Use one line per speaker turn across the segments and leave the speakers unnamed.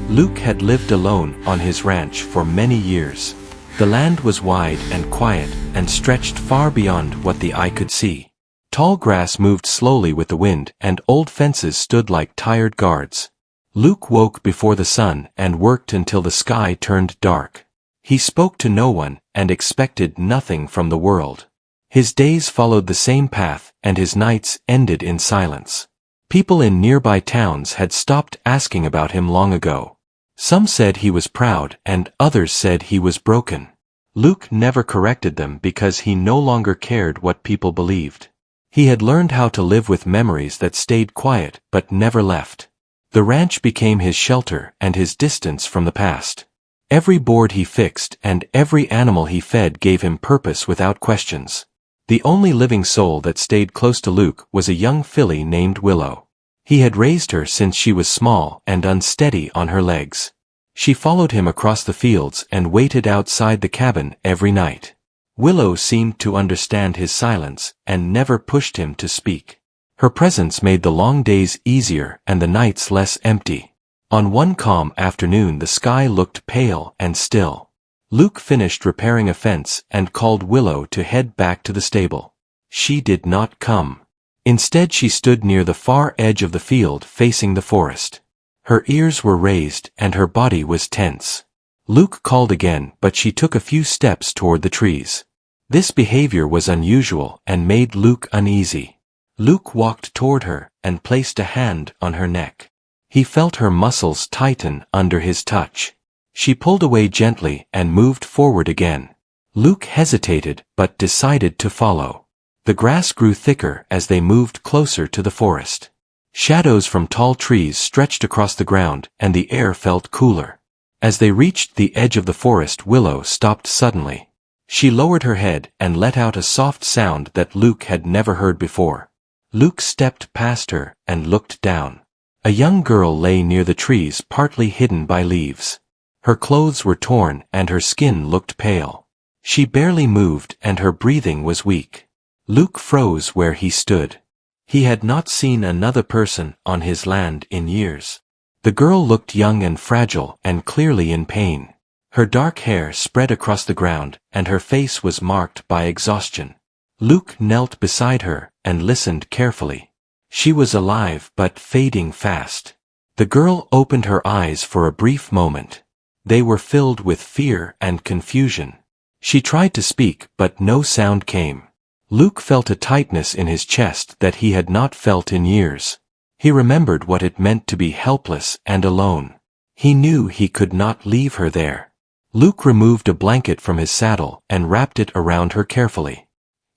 Luke had lived alone on his ranch for many years. The land was wide and quiet and stretched far beyond what the eye could see. Tall grass moved slowly with the wind and old fences stood like tired guards. Luke woke before the sun and worked until the sky turned dark. He spoke to no one and expected nothing from the world. His days followed the same path and his nights ended in silence. People in nearby towns had stopped asking about him long ago. Some said he was proud and others said he was broken. Luke never corrected them because he no longer cared what people believed. He had learned how to live with memories that stayed quiet but never left. The ranch became his shelter and his distance from the past. Every board he fixed and every animal he fed gave him purpose without questions. The only living soul that stayed close to Luke was a young filly named Willow. He had raised her since she was small and unsteady on her legs. She followed him across the fields and waited outside the cabin every night. Willow seemed to understand his silence and never pushed him to speak. Her presence made the long days easier and the nights less empty. On one calm afternoon the sky looked pale and still. Luke finished repairing a fence and called Willow to head back to the stable. She did not come. Instead she stood near the far edge of the field facing the forest. Her ears were raised and her body was tense. Luke called again but she took a few steps toward the trees. This behavior was unusual and made Luke uneasy. Luke walked toward her and placed a hand on her neck. He felt her muscles tighten under his touch. She pulled away gently and moved forward again. Luke hesitated but decided to follow. The grass grew thicker as they moved closer to the forest. Shadows from tall trees stretched across the ground and the air felt cooler. As they reached the edge of the forest, Willow stopped suddenly. She lowered her head and let out a soft sound that Luke had never heard before. Luke stepped past her and looked down. A young girl lay near the trees, partly hidden by leaves. Her clothes were torn and her skin looked pale. She barely moved and her breathing was weak. Luke froze where he stood. He had not seen another person on his land in years. The girl looked young and fragile and clearly in pain. Her dark hair spread across the ground and her face was marked by exhaustion. Luke knelt beside her and listened carefully. She was alive but fading fast. The girl opened her eyes for a brief moment. They were filled with fear and confusion. She tried to speak but no sound came. Luke felt a tightness in his chest that he had not felt in years. He remembered what it meant to be helpless and alone. He knew he could not leave her there. Luke removed a blanket from his saddle and wrapped it around her carefully.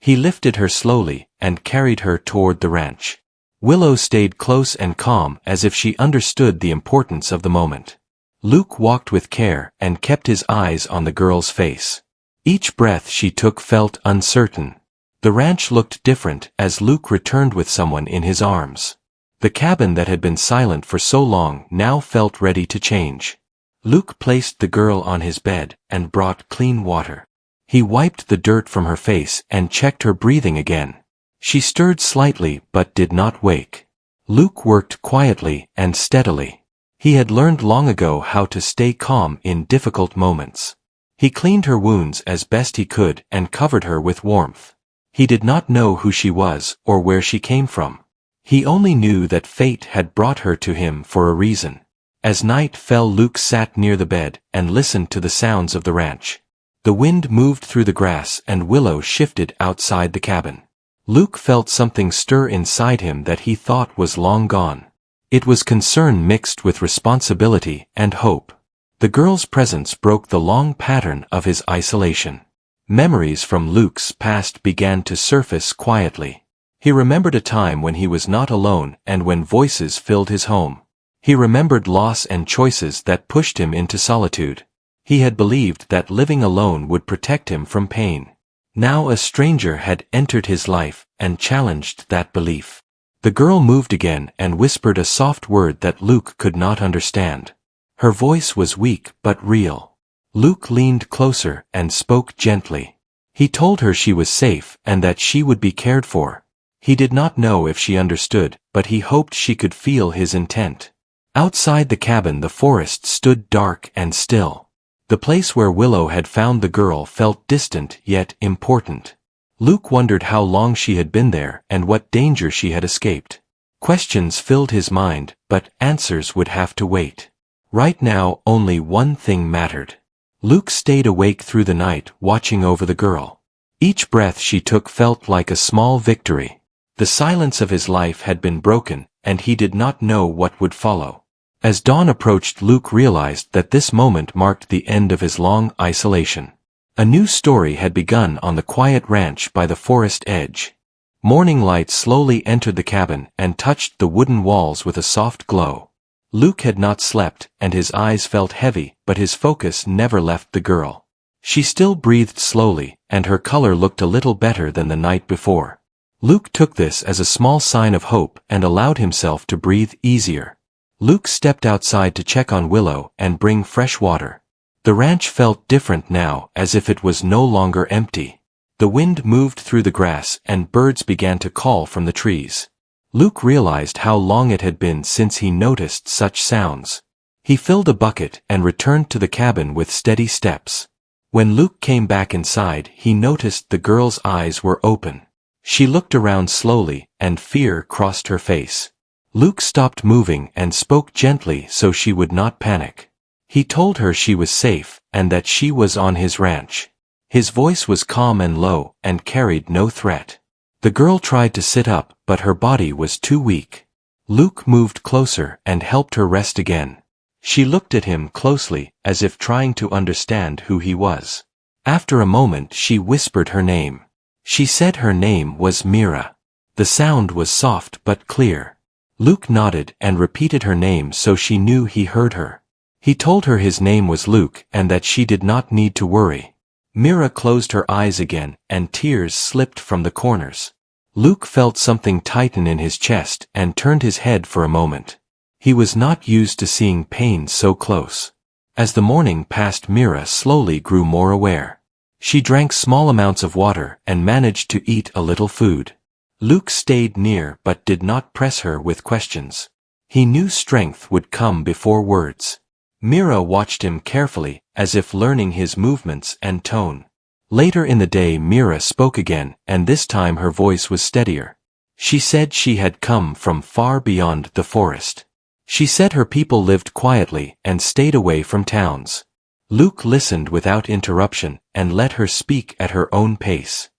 He lifted her slowly and carried her toward the ranch. Willow stayed close and calm as if she understood the importance of the moment. Luke walked with care and kept his eyes on the girl's face. Each breath she took felt uncertain. The ranch looked different as Luke returned with someone in his arms. The cabin that had been silent for so long now felt ready to change. Luke placed the girl on his bed and brought clean water. He wiped the dirt from her face and checked her breathing again. She stirred slightly but did not wake. Luke worked quietly and steadily. He had learned long ago how to stay calm in difficult moments. He cleaned her wounds as best he could and covered her with warmth. He did not know who she was or where she came from. He only knew that fate had brought her to him for a reason. As night fell, Luke sat near the bed and listened to the sounds of the ranch. The wind moved through the grass and Willow shifted outside the cabin. Luke felt something stir inside him that he thought was long gone. It was concern mixed with responsibility and hope. The girl's presence broke the long pattern of his isolation. Memories from Luke's past began to surface quietly. He remembered a time when he was not alone and when voices filled his home. He remembered loss and choices that pushed him into solitude. He had believed that living alone would protect him from pain. Now a stranger had entered his life and challenged that belief. The girl moved again and whispered a soft word that Luke could not understand. Her voice was weak but real. Luke leaned closer and spoke gently. He told her she was safe and that she would be cared for. He did not know if she understood, but he hoped she could feel his intent. Outside the cabin the forest stood dark and still. The place where Willow had found the girl felt distant yet important. Luke wondered how long she had been there and what danger she had escaped. Questions filled his mind, but answers would have to wait. Right now, only one thing mattered. Luke stayed awake through the night, watching over the girl. Each breath she took felt like a small victory. The silence of his life had been broken, and he did not know what would follow. As dawn approached, Luke realized that this moment marked the end of his long isolation. A new story had begun on the quiet ranch by the forest edge. Morning light slowly entered the cabin and touched the wooden walls with a soft glow. Luke had not slept, and his eyes felt heavy, but his focus never left the girl. She still breathed slowly, and her color looked a little better than the night before. Luke took this as a small sign of hope and allowed himself to breathe easier. Luke stepped outside to check on Willow and bring fresh water. The ranch felt different now, as if it was no longer empty. The wind moved through the grass and birds began to call from the trees. Luke realized how long it had been since he noticed such sounds. He filled a bucket and returned to the cabin with steady steps. When Luke came back inside, he noticed the girl's eyes were open. She looked around slowly, and fear crossed her face. Luke stopped moving and spoke gently so she would not panic. He told her she was safe, and that she was on his ranch. His voice was calm and low, and carried no threat. The girl tried to sit up, but her body was too weak. Luke moved closer and helped her rest again. She looked at him closely, as if trying to understand who he was. After a moment she whispered her name. She said her name was Mira. The sound was soft but clear. Luke nodded and repeated her name so she knew he heard her. He told her his name was Luke and that she did not need to worry. Mira closed her eyes again, and tears slipped from the corners. Luke felt something tighten in his chest and turned his head for a moment. He was not used to seeing pain so close. As the morning passed, Mira slowly grew more aware. She drank small amounts of water and managed to eat a little food. Luke stayed near but did not press her with questions. He knew strength would come before words. Mira watched him carefully, as if learning his movements and tone. Later in the day Mira spoke again, and this time her voice was steadier. She said she had come from far beyond the forest. She said her people lived quietly and stayed away from towns. Luke listened without interruption and let her speak at her own pace.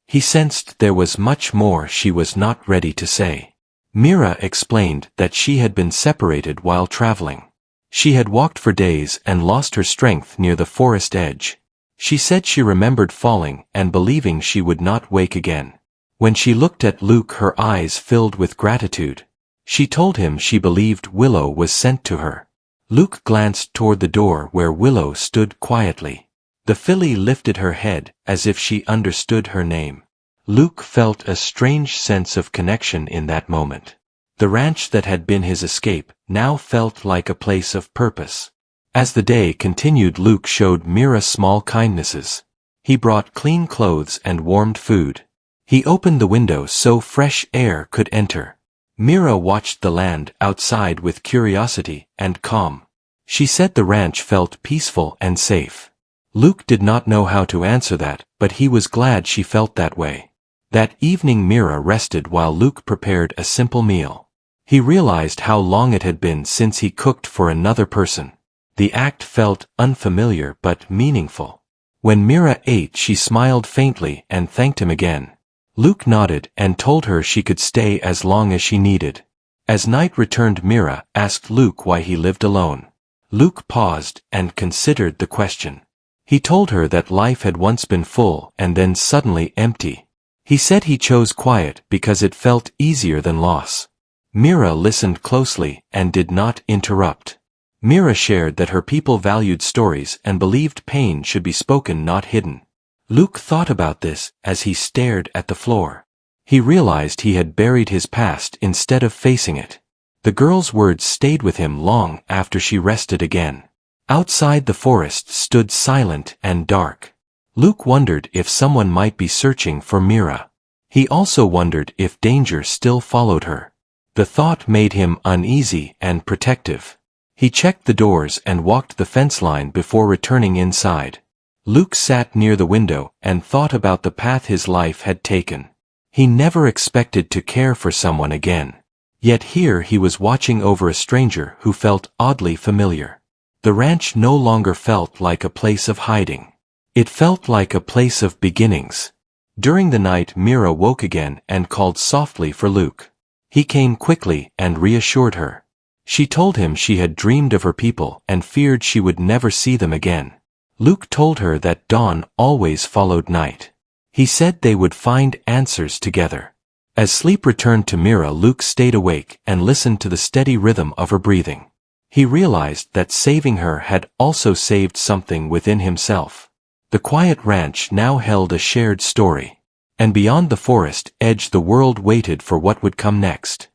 He sensed there was much more she was not ready to say. Mira explained that she had been separated while traveling. She had walked for days and lost her strength near the forest edge. She said she remembered falling and believing she would not wake again. When she looked at Luke, her eyes filled with gratitude. She told him she believed Willow was sent to her. Luke glanced toward the door where Willow stood quietly. The filly lifted her head as if she understood her name. Luke felt a strange sense of connection in that moment. The ranch that had been his escape now felt like a place of purpose. As the day continued, Luke showed Mira small kindnesses. He brought clean clothes and warmed food. He opened the window so fresh air could enter. Mira watched the land outside with curiosity and calm. She said the ranch felt peaceful and safe. Luke did not know how to answer that, but he was glad she felt that way. That evening Mira rested while Luke prepared a simple meal. He realized how long it had been since he cooked for another person. The act felt unfamiliar but meaningful. When Mira ate, she smiled faintly and thanked him again. Luke nodded and told her she could stay as long as she needed. As night returned, Mira asked Luke why he lived alone. Luke paused and considered the question. He told her that life had once been full and then suddenly empty. He said he chose quiet because it felt easier than loss. Mira listened closely and did not interrupt. Mira shared that her people valued stories and believed pain should be spoken, not hidden. Luke thought about this as he stared at the floor. He realized he had buried his past instead of facing it. The girl's words stayed with him long after she rested again. Outside, the forest stood silent and dark. Luke wondered if someone might be searching for Mira. He also wondered if danger still followed her. The thought made him uneasy and protective. He checked the doors and walked the fence line before returning inside. Luke sat near the window and thought about the path his life had taken. He never expected to care for someone again. Yet here he was watching over a stranger who felt oddly familiar. The ranch no longer felt like a place of hiding. It felt like a place of beginnings. During the night, Mira woke again and called softly for Luke. He came quickly and reassured her. She told him she had dreamed of her people and feared she would never see them again. Luke told her that dawn always followed night. He said they would find answers together. As sleep returned to Mira, Luke stayed awake and listened to the steady rhythm of her breathing. He realized that saving her had also saved something within himself. The quiet ranch now held a shared story. And beyond the forest edge the world waited for what would come next.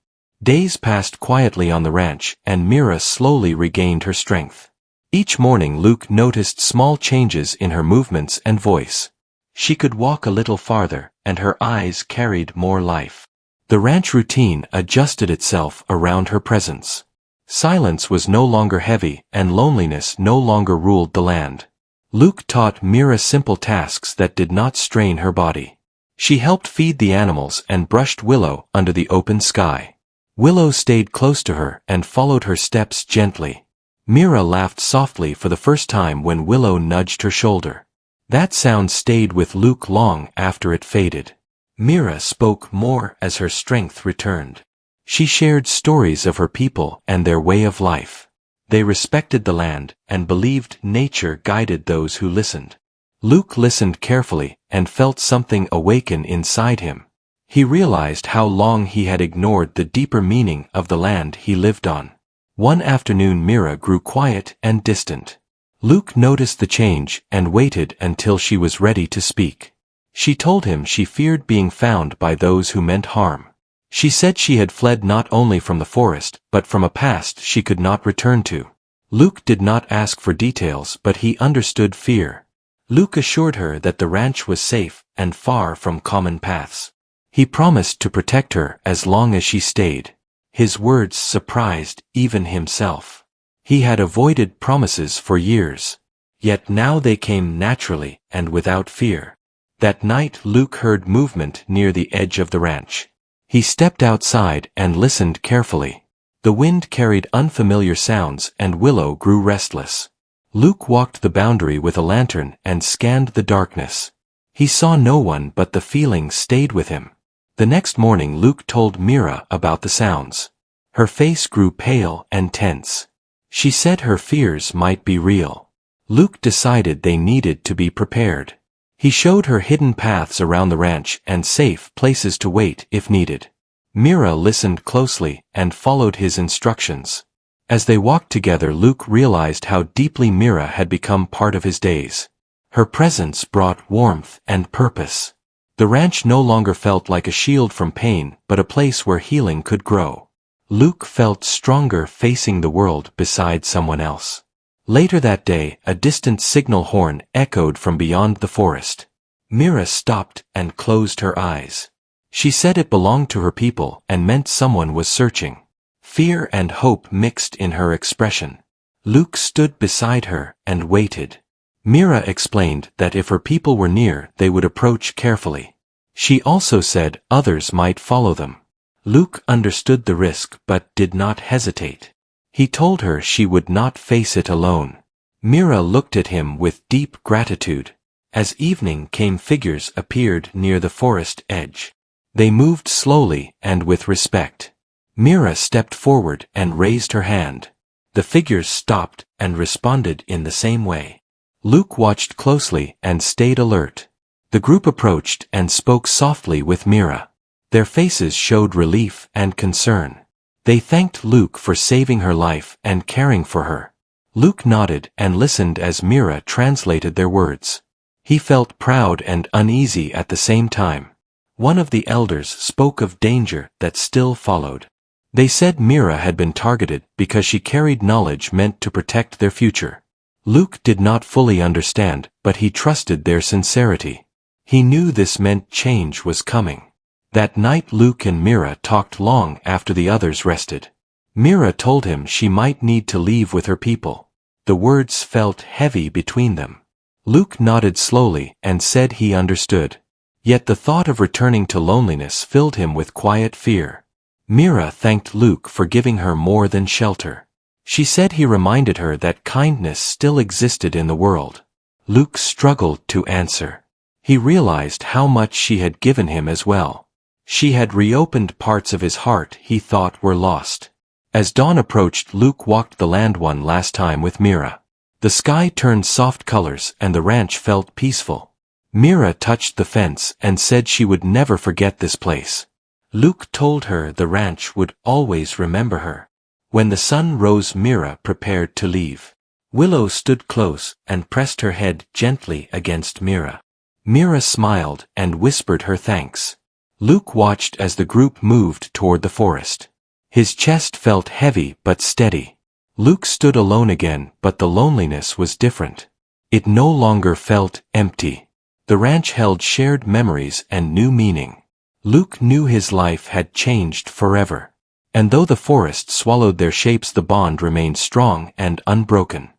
Days passed quietly on the ranch, and Mira slowly regained her strength. Each morning Luke noticed small changes in her movements and voice. She could walk a little farther, and her eyes carried more life. The ranch routine adjusted itself around her presence. Silence was no longer heavy, and loneliness no longer ruled the land. Luke taught Mira simple tasks that did not strain her body. She helped feed the animals and brushed Willow under the open sky. Willow stayed close to her and followed her steps gently. Mira laughed softly for the first time when Willow nudged her shoulder. That sound stayed with Luke long after it faded. Mira spoke more as her strength returned. She shared stories of her people and their way of life. They respected the land and believed nature guided those who listened. Luke listened carefully and felt something awaken inside him. He realized how long he had ignored the deeper meaning of the land he lived on. One afternoon Mira grew quiet and distant. Luke noticed the change and waited until she was ready to speak. She told him she feared being found by those who meant harm. She said she had fled not only from the forest, but from a past she could not return to. Luke did not ask for details, but he understood fear. Luke assured her that the ranch was safe and far from common paths. He promised to protect her as long as she stayed. His words surprised even himself. He had avoided promises for years. Yet now they came naturally and without fear. That night Luke heard movement near the edge of the ranch. He stepped outside and listened carefully. The wind carried unfamiliar sounds and Willow grew restless. Luke walked the boundary with a lantern and scanned the darkness. He saw no one, but the feeling stayed with him. The next morning Luke told Mira about the sounds. Her face grew pale and tense. She said her fears might be real. Luke decided they needed to be prepared. He showed her hidden paths around the ranch and safe places to wait if needed. Mira listened closely and followed his instructions. As they walked together, Luke realized how deeply Mira had become part of his days. Her presence brought warmth and purpose. The ranch no longer felt like a shield from pain, but a place where healing could grow. Luke felt stronger facing the world beside someone else. Later that day, a distant signal horn echoed from beyond the forest. Mira stopped and closed her eyes. She said it belonged to her people and meant someone was searching. Fear and hope mixed in her expression. Luke stood beside her and waited. Mira explained that if her people were near, they would approach carefully. She also said others might follow them. Luke understood the risk but did not hesitate. He told her she would not face it alone. Mira looked at him with deep gratitude. As evening came, figures appeared near the forest edge. They moved slowly and with respect. Mira stepped forward and raised her hand. The figures stopped and responded in the same way. Luke watched closely and stayed alert. The group approached and spoke softly with Mira. Their faces showed relief and concern. They thanked Luke for saving her life and caring for her. Luke nodded and listened as Mira translated their words. He felt proud and uneasy at the same time. One of the elders spoke of danger that still followed. They said Mira had been targeted because she carried knowledge meant to protect their future. Luke did not fully understand, but he trusted their sincerity. He knew this meant change was coming. That night Luke and Mira talked long after the others rested. Mira told him she might need to leave with her people. The words felt heavy between them. Luke nodded slowly and said he understood. Yet the thought of returning to loneliness filled him with quiet fear. Mira thanked Luke for giving her more than shelter. She said he reminded her that kindness still existed in the world. Luke struggled to answer. He realized how much she had given him as well. She had reopened parts of his heart he thought were lost. As dawn approached, Luke walked the land one last time with Mira. The sky turned soft colors and the ranch felt peaceful. Mira touched the fence and said she would never forget this place. Luke told her the ranch would always remember her. When the sun rose, Mira prepared to leave. Willow stood close and pressed her head gently against Mira. Mira smiled and whispered her thanks. Luke watched as the group moved toward the forest. His chest felt heavy but steady. Luke stood alone again, but the loneliness was different. It no longer felt empty. The ranch held shared memories and new meaning. Luke knew his life had changed forever. And though the forest swallowed their shapes, the bond remained strong and unbroken.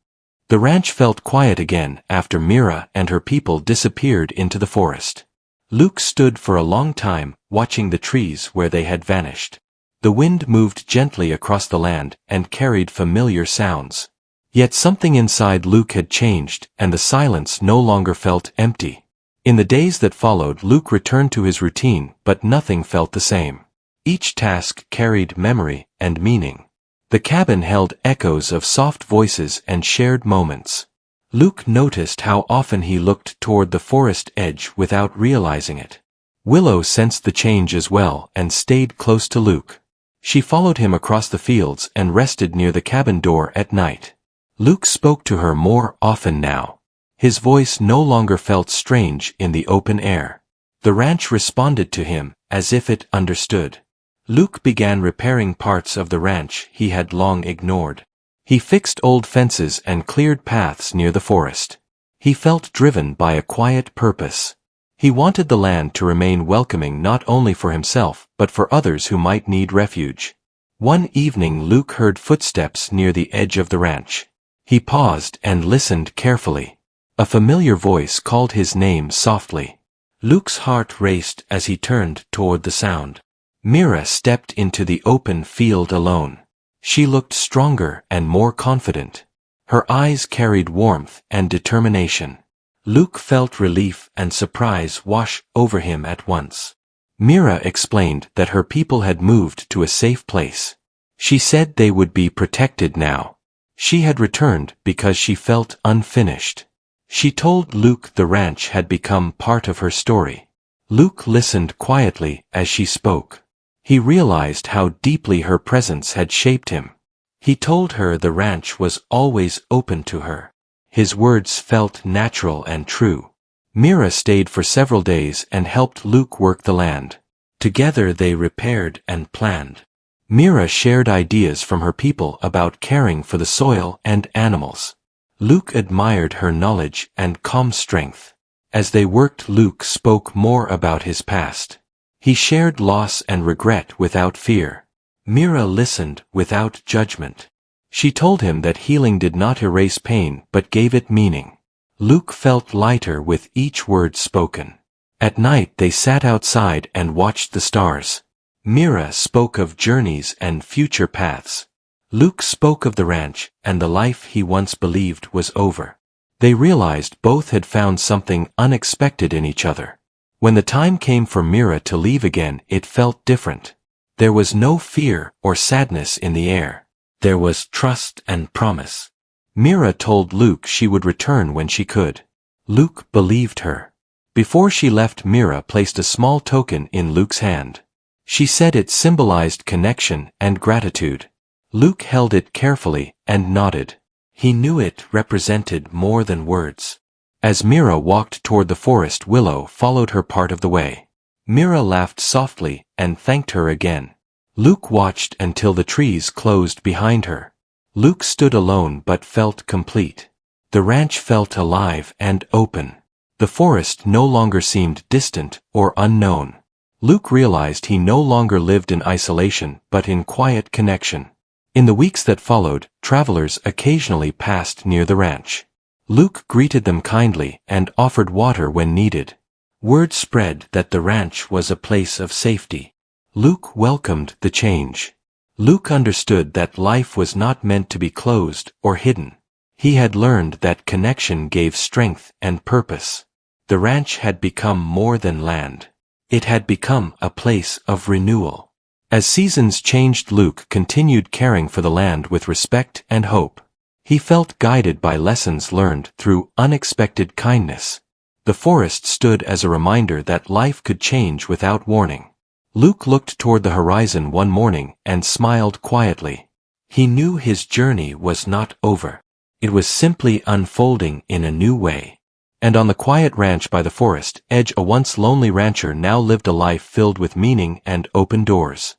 The ranch felt quiet again after Mira and her people disappeared into the forest. Luke stood for a long time, watching the trees where they had vanished. The wind moved gently across the land and carried familiar sounds. Yet something inside Luke had changed, and the silence no longer felt empty. In the days that followed, Luke returned to his routine, but nothing felt the same. Each task carried memory and meaning. The cabin held echoes of soft voices and shared moments. Luke noticed how often he looked toward the forest edge without realizing it. Willow sensed the change as well and stayed close to Luke. She followed him across the fields and rested near the cabin door at night. Luke spoke to her more often now. His voice no longer felt strange in the open air. The ranch responded to him as if it understood. Luke began repairing parts of the ranch he had long ignored. He fixed old fences and cleared paths near the forest. He felt driven by a quiet purpose. He wanted the land to remain welcoming not only for himself but for others who might need refuge. One evening Luke heard footsteps near the edge of the ranch. He paused and listened carefully. A familiar voice called his name softly. Luke's heart raced as he turned toward the sound. Mira stepped into the open field alone. She looked stronger and more confident. Her eyes carried warmth and determination. Luke felt relief and surprise wash over him at once. Mira explained that her people had moved to a safe place. She said they would be protected now. She had returned because she felt unfinished. She told Luke the ranch had become part of her story. Luke listened quietly as she spoke. He realized how deeply her presence had shaped him. He told her the ranch was always open to her. His words felt natural and true. Mira stayed for several days and helped Luke work the land. Together they repaired and planned. Mira shared ideas from her people about caring for the soil and animals. Luke admired her knowledge and calm strength. As they worked, Luke spoke more about his past. He shared loss and regret without fear. Mira listened without judgment. She told him that healing did not erase pain but gave it meaning. Luke felt lighter with each word spoken. At night they sat outside and watched the stars. Mira spoke of journeys and future paths. Luke spoke of the ranch and the life he once believed was over. They realized both had found something unexpected in each other. When the time came for Mira to leave again, it felt different. There was no fear or sadness in the air. There was trust and promise. Mira told Luke she would return when she could. Luke believed her. Before she left, Mira placed a small token in Luke's hand. She said it symbolized connection and gratitude. Luke held it carefully and nodded. He knew it represented more than words. As Mira walked toward the forest, Willow followed her part of the way. Mira laughed softly and thanked her again. Luke watched until the trees closed behind her. Luke stood alone but felt complete. The ranch felt alive and open. The forest no longer seemed distant or unknown. Luke realized he no longer lived in isolation but in quiet connection. In the weeks that followed, travelers occasionally passed near the ranch. Luke greeted them kindly and offered water when needed. Word spread that the ranch was a place of safety. Luke welcomed the change. Luke understood that life was not meant to be closed or hidden. He had learned that connection gave strength and purpose. The ranch had become more than land. It had become a place of renewal. As seasons changed, Luke continued caring for the land with respect and hope. He felt guided by lessons learned through unexpected kindness. The forest stood as a reminder that life could change without warning. Luke looked toward the horizon one morning and smiled quietly. He knew his journey was not over. It was simply unfolding in a new way. And on the quiet ranch by the forest edge, a once lonely rancher now lived a life filled with meaning and open doors.